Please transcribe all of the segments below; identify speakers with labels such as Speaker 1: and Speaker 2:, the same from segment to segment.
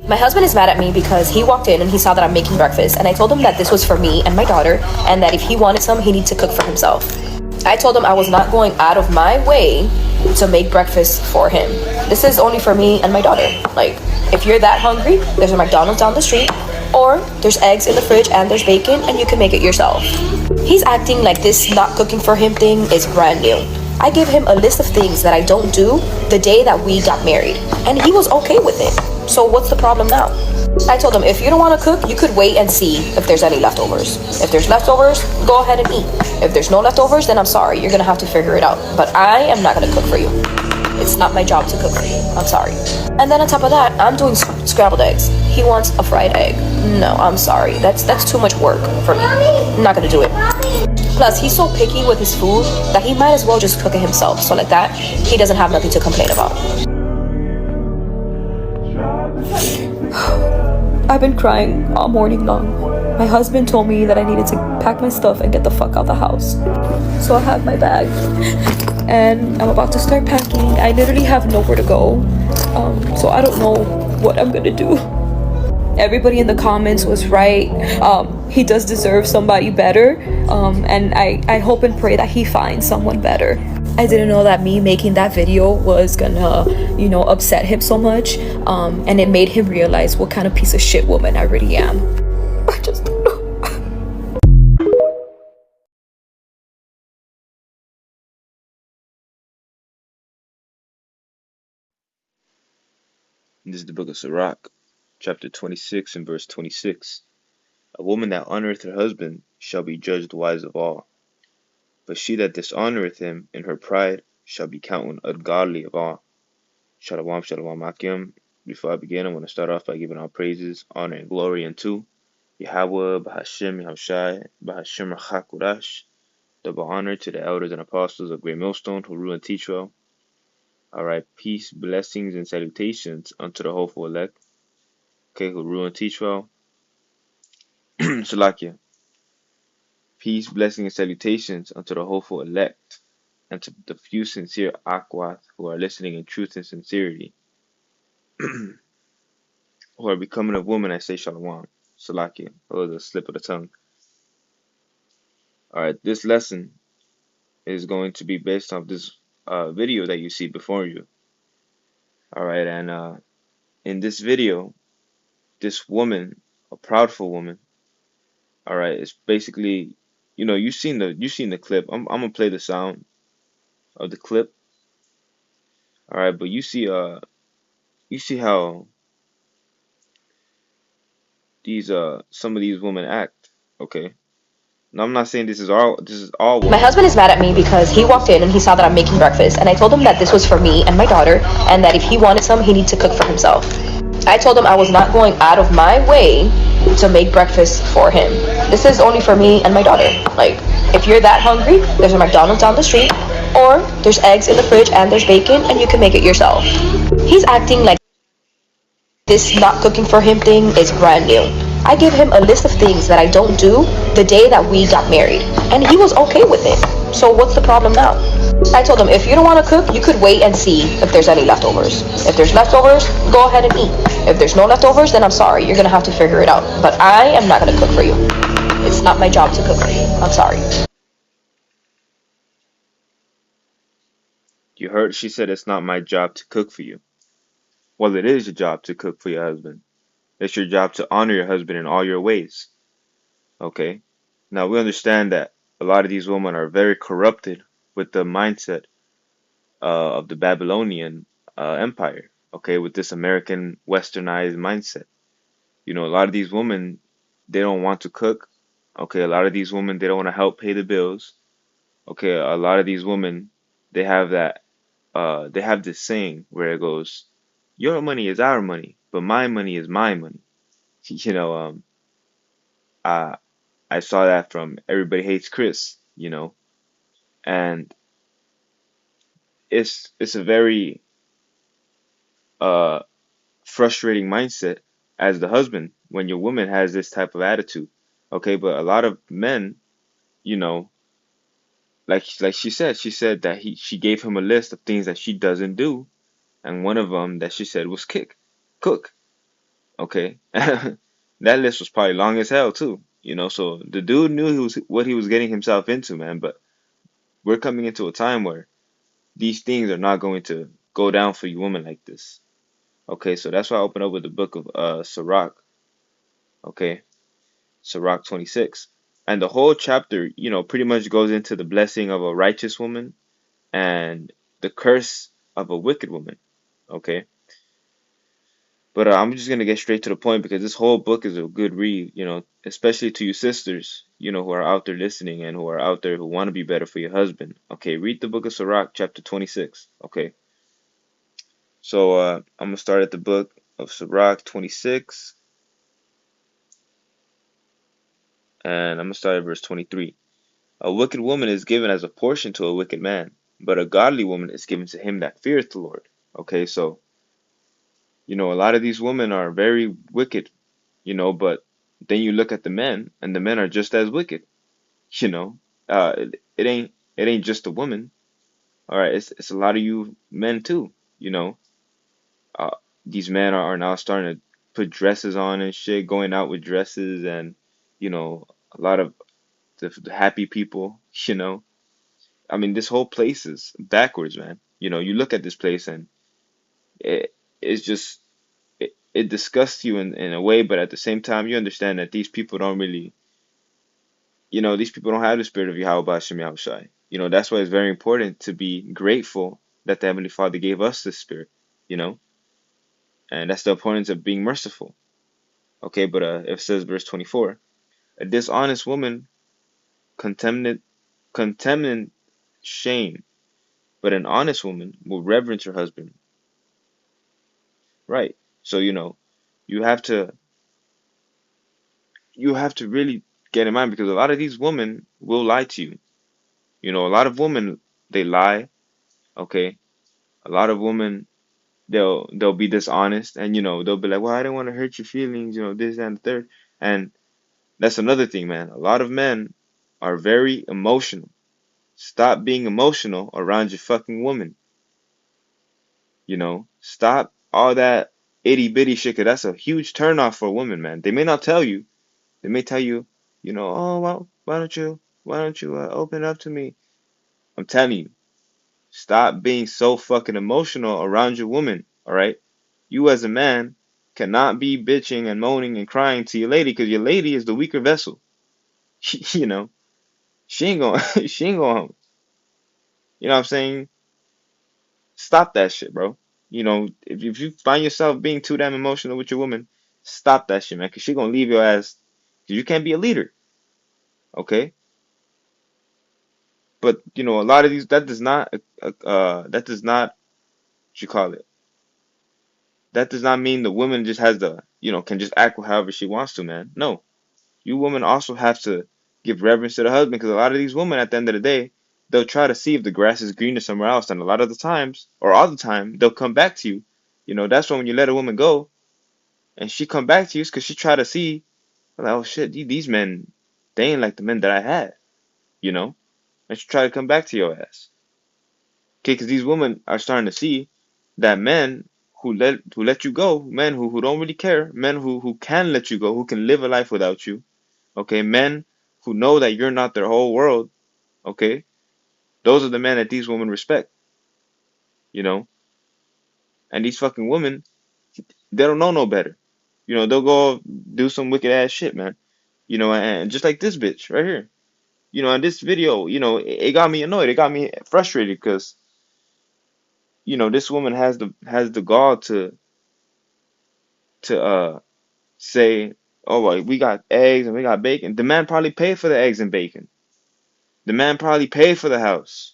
Speaker 1: My husband is mad at me because he walked in and he saw that I'm making breakfast, and I told him that this was for me and my daughter, and that if he wanted some, he needs to cook for himself. I told him I was not going out of my way to make breakfast for him. This is only for me and my daughter. Like, if you're that hungry, there's a McDonald's down the street, or there's eggs in the fridge and there's bacon, and you can make it yourself. He's acting like this not cooking for him thing is brand new. I gave him a list of things that I don't do the day that we got married, and he was okay with it. So what's the problem now? I told him, if you don't want to cook, you could wait and see if there's any leftovers. If there's leftovers, go ahead and eat. If there's no leftovers, then I'm sorry, you're gonna have to figure it out. But I am not gonna cook for you. It's not my job to cook for you. I'm sorry. And then on top of that, I'm doing scrambled eggs. He wants a fried egg. No, I'm sorry. That's too much work for me. I'm not gonna do it. Plus, he's so picky with his food that he might as well just cook it himself. So like that, he doesn't have nothing to complain about. I've been crying all morning long. My husband told me that I needed to pack my stuff and get the fuck out of the house. So I have my bag and I'm about to start packing. I literally have nowhere to go. So I don't know what I'm gonna do. Everybody in the comments was right. He does deserve somebody better. And I hope and pray that he finds someone better. I didn't know that me making that video was gonna, upset him so much. And it made him realize what kind of piece of shit woman I really am. I just don't know.
Speaker 2: This is the book of Sirach, chapter 26 and verse 26. A woman that honoreth her husband shall be judged wise of all, but she that dishonoreth him in her pride shall be counted ungodly of all. Shalom, shalom, Akim. Before I begin, I want to start off by giving all praises, honor, and glory unto Yahweh, Bahashem, Yahushai, Bahashem, Rachakurash. Double honor to the elders and apostles of Great Millstone who rule and teach well. Alright, peace, blessings, and salutations unto the hopeful elect, okay, who rule and teach well. Shalakia. Peace, blessings, and salutations unto the hopeful elect, and to the few sincere Akwath who are listening in truth and sincerity, who are becoming a woman, I say Shalom. Salakia. That was a slip of the tongue. Alright, this lesson is going to be based off this video that you see before you. Alright, and in this video, this woman, a proudful woman, alright, it's basically, you've seen the clip. I'm gonna play the sound of the clip. Alright, but you see how these some of these women act, okay? Now I'm not saying this is all women.
Speaker 1: My husband is mad at me because he walked in and he saw that I'm making breakfast, and I told him that this was for me and my daughter, and that if he wanted some, he needs to cook for himself. I told him I was not going out of my way to make breakfast for him. This is only for me and my daughter. Like, if you're that hungry, there's a McDonald's down the street, or there's eggs in the fridge and there's bacon, and you can make it yourself. He's acting like this not cooking for him thing is brand new. I gave him a list of things that I don't do the day that we got married, and he was okay with it. So what's the problem now? I told him, if you don't want to cook, you could wait and see if there's any leftovers. If there's leftovers, go ahead and eat. If there's no leftovers, then I'm sorry, you're gonna have to figure it out. But I am not gonna cook for you. It's not my job to cook for you. I'm sorry.
Speaker 2: You heard she said it's not my job to cook for you. Well, it is your job to cook for your husband. It's your job to honor your husband in all your ways. Okay? Now, we understand that a lot of these women are very corrupted with the mindset of the Babylonian Empire. Okay? With this American westernized mindset. A lot of these women, they don't want to cook. Okay? A lot of these women, they don't want to help pay the bills. Okay? A lot of these women, they have this saying where it goes, your money is our money, but my money is my money. I I saw that from Everybody Hates Chris, and it's a very uh frustrating mindset as the husband when your woman has this type of attitude. Okay, but a lot of men, you know, like she said that she gave him a list of things that she doesn't do, and one of them that she said was cook. Okay, that list was probably long as hell too. So the dude knew what he was getting himself into, man. But we're coming into a time where these things are not going to go down for you women like this. Okay, so that's why I open up with the book of Sirach. Okay, Sirach 26. And the whole chapter, pretty much goes into the blessing of a righteous woman and the curse of a wicked woman. Okay, but I'm just gonna get straight to the point because this whole book is a good read, especially to you sisters, who are out there listening and who are out there who want to be better for your husband. Okay, read the book of Sirach, chapter 26. Okay, so I'm gonna start at the book of Sirach 26, and I'm gonna start at verse 23. A wicked woman is given as a portion to a wicked man, but a godly woman is given to him that feareth the Lord. Okay, so a lot of these women are very wicked, but then you look at the men, and the men are just as wicked. You know, it ain't just the women. All right, it's a lot of you men too. You know, uh, these men are now starting to put dresses on and shit, going out with dresses, and a lot of the happy people. I mean, this whole place is backwards, man. You look at this place and it's just it disgusts you in a way, but at the same time, you understand that these people don't really, these people don't have the spirit of Yahweh Bashem Yahushai. That's why it's very important to be grateful that the Heavenly Father gave us this spirit, you know, and that's the importance of being merciful. Okay, but it says verse 24, a dishonest woman contemneth shame, but an honest woman will reverence her husband. Right. So, you have to really get in mind because a lot of these women will lie to you. A lot of women they lie, okay? A lot of women they'll be dishonest and they'll be like, "Well, I didn't want to hurt your feelings, this that, and the third." And that's another thing, man. A lot of men are very emotional. Stop being emotional around your fucking woman. Stop all that itty bitty shit, 'cause that's a huge turnoff for a woman, man. They may not tell you. They may tell you, oh, well, why don't you open up to me? I'm telling you, stop being so fucking emotional around your woman, all right? You as a man cannot be bitching and moaning and crying to your lady because your lady is the weaker vessel. you know, she ain't going she ain't going. You know what I'm saying? Stop that shit, bro. If you find yourself being too damn emotional with your woman, stop that shit, man, because she gonna leave your ass. Cause you can't be a leader, okay? But a lot of these that does not what you call it. That does not mean the woman just has the can just act however she wants to, man. No, you women also have to give reverence to the husband because a lot of these women at the end of the day they'll try to see if the grass is greener somewhere else, and a lot of the times or all the time they'll come back to you. That's when you let a woman go and she come back to you because she try to see like, oh shit, these men they ain't like the men that I had, you know, and she try to come back to your ass. Okay, because these women are starting to see that men who let you go, men who don't really care, men who can let you go, who can live a life without you, okay, men who know that you're not their whole world, okay, those are the men that these women respect, you know, and these fucking women, they don't know no better, they'll go do some wicked ass shit, man, and just like this bitch right here, in this video, it got me annoyed, it got me frustrated because this woman has the gall to say, oh, well, we got eggs and we got bacon. The man probably paid for the eggs and bacon. The man probably paid for the house.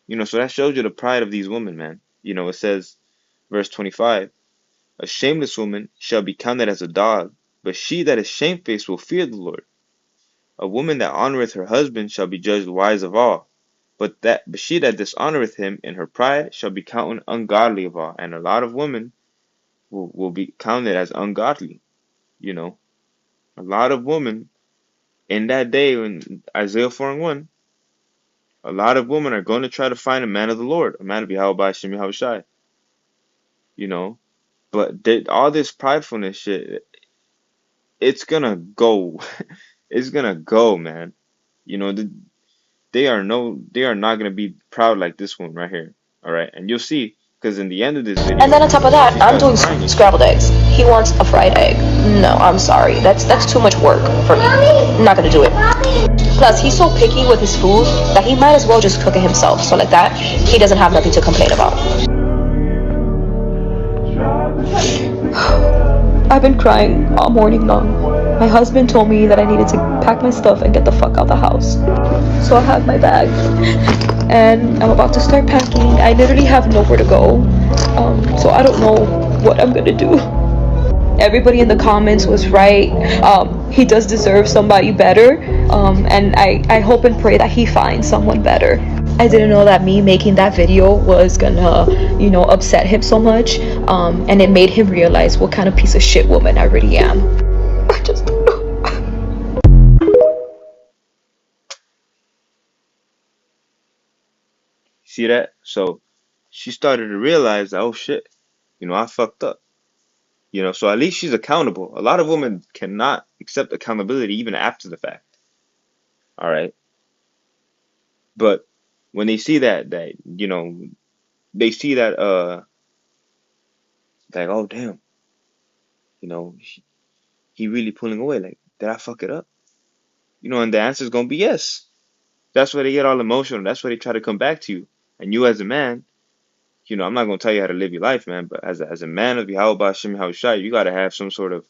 Speaker 2: So that shows you the pride of these women, man. It says, verse 25, a shameless woman shall be counted as a dog, but she that is shamefaced will fear the Lord. A woman that honoreth her husband shall be judged wise of all, but she that dishonoreth him in her pride shall be counted ungodly of all. And a lot of women will be counted as ungodly, you know. A lot of women in that day in Isaiah 4:1, a lot of women are going to try to find a man of the Lord, a man of Yahweh Shem Yahushai, you know. But all this pridefulness shit, it's gonna go. It's gonna go, man. You know, they are not gonna be proud like this one right here. All right, and you'll see, because in the end of this
Speaker 1: And then
Speaker 2: video,
Speaker 1: on top of that,
Speaker 2: she
Speaker 1: I'm
Speaker 2: starts
Speaker 1: doing
Speaker 2: crying and shit.
Speaker 1: scrambled eggs. He wants a fried egg. No, I'm sorry. That's too much work for me. I'm not gonna do it. Plus, he's so picky with his food that he might as well just cook it himself. So like that, he doesn't have nothing to complain about. I've been crying all morning long. My husband told me that I needed to pack my stuff and get the fuck out the house. So I have my bag and I'm about to start packing. I literally have nowhere to go. So I don't know what I'm gonna do. Everybody in the comments was right. He does deserve somebody better. And I hope and pray that he finds someone better. I didn't know that me making that video was gonna, upset him so much. And it made him realize what kind of piece of shit woman I really am. I just don't know.
Speaker 2: See that? So she started to realize that, oh shit, I fucked up. So at least she's accountable. A lot of women cannot accept accountability even after the fact. All right. But when they see that they see that like, oh damn, he really pulling away. Like, did I fuck it up? And the answer is gonna be yes. That's why they get all emotional. That's why they try to come back to you. And you as a man, I'm not gonna tell you how to live your life, man. But as a man of Yahweh Hashem Yahushai, you gotta have some sort of.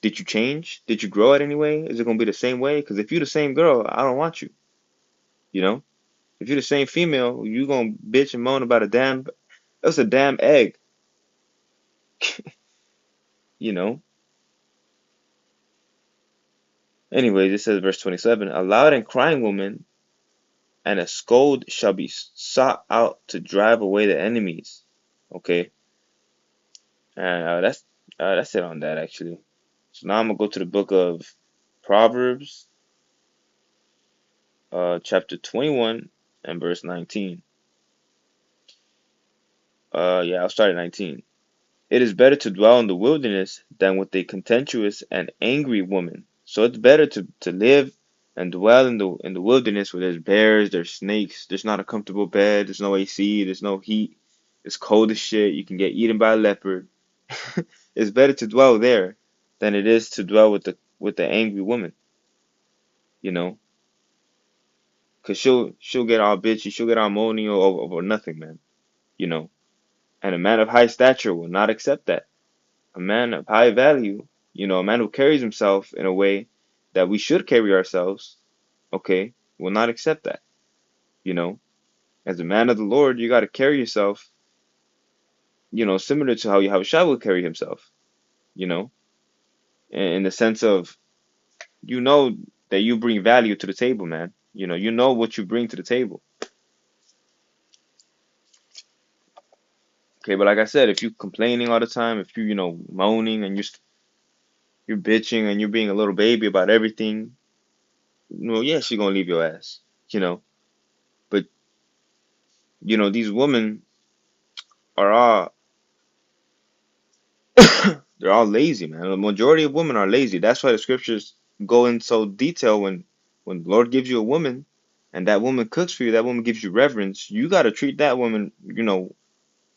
Speaker 2: Did you change? Did you grow it anyway? Is it gonna be the same way? Because if you're the same girl, I don't want you. You know. If you're the same female, you gonna bitch and moan about that's a damn egg. you know. Anyways, it says verse 27, a loud and crying woman and a scold shall be sought out to drive away the enemies. Okay. And that's it on that actually. So now I'm gonna go to the book of Proverbs, chapter 21 and verse 19. Yeah, I'll start at 19. It is better to dwell in the wilderness than with a contentious and angry woman. So it's better to live and dwell in the wilderness where there's bears, there's snakes, there's not a comfortable bed, there's no AC, there's no heat, it's cold as shit, you can get eaten by a leopard. It's better to dwell there than it is to dwell with the angry woman, you know, cause she'll get all bitchy, she'll get all moany over nothing, man, you know. And a man of high stature will not accept that. A man of high value, a man who carries himself in a way that we should carry ourselves, okay, will not accept that, you know. As a man of the Lord, you got to carry yourself, similar to how Yahushua will carry himself, you know, in the sense of, you know, that you bring value to the table, man. You know what you bring to the table. Okay, but like I said, if you're complaining all the time, if you moaning and you're bitching and you're being a little baby about everything, yeah, she's gonna leave your ass, you know. But these women are all they're all lazy, man. The majority of women are lazy. That's why the scriptures go in so detail when the Lord gives you a woman and that woman cooks for you, that woman gives you reverence, you gotta treat that woman,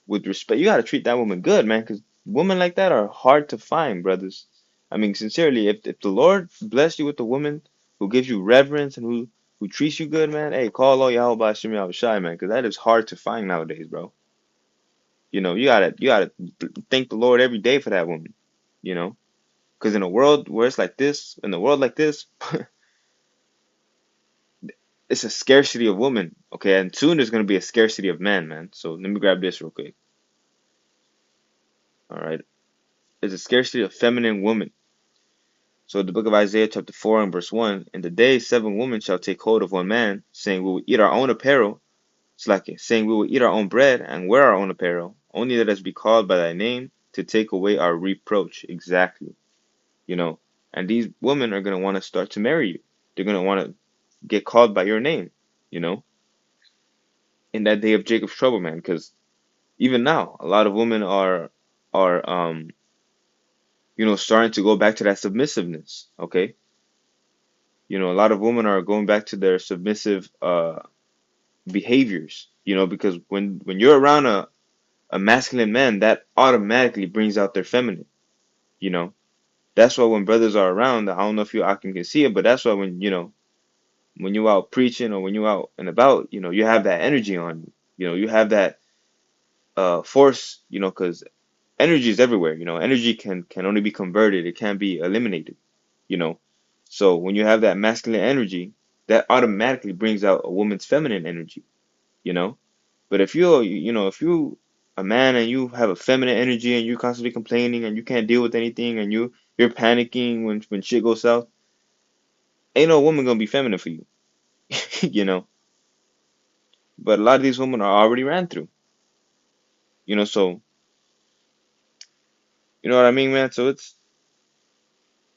Speaker 2: with respect. You gotta treat that woman good, man, because women like that are hard to find, brothers. I mean, sincerely, if the Lord bless you with a woman who gives you reverence and who treats you good, man, hey, call all Yahweh Hashem Yahushai, man, because that is hard to find nowadays, bro. You gotta thank the Lord every day for that woman, you know, because in a world where it's like this, in a world like this, it's a scarcity of women, okay, and soon there's gonna be a scarcity of men, man. So let me grab this real quick. All right, there's a scarcity of feminine women. So the book of Isaiah chapter 4 and verse 1, in the day 7 women shall take hold of one man, saying, we will eat our own apparel, saying, we will eat our own bread and wear our own apparel, only let us be called by thy name to take away our reproach. Exactly. And these women are going to want to start to marry you. They're going to want to get called by your name, in that day of Jacob's trouble, man, because even now, a lot of women are are starting to go back to that submissiveness. Okay, a lot of women are going back to their submissive behaviors. Because when you're around a masculine man, that automatically brings out their feminine. You know, that's why when brothers are around, I don't know if you Akim can see it, but that's why when you out preaching or when you out and about, you have that energy on you. You have that force. Because energy is everywhere. Energy can only be converted. It can't be eliminated. You know, so when you have that masculine energy, that automatically brings out a woman's feminine energy. You know, but if you a man and you have a feminine energy and you're constantly complaining and you can't deal with anything and you're panicking when shit goes south, ain't no woman gonna be feminine for you. you know. But a lot of these women are already ran through. So you know what I mean, man. So it's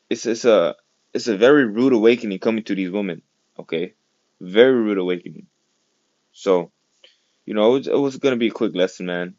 Speaker 2: it's a it's a very rude awakening coming to these women. Okay, very rude awakening. So it was gonna be a quick lesson, man.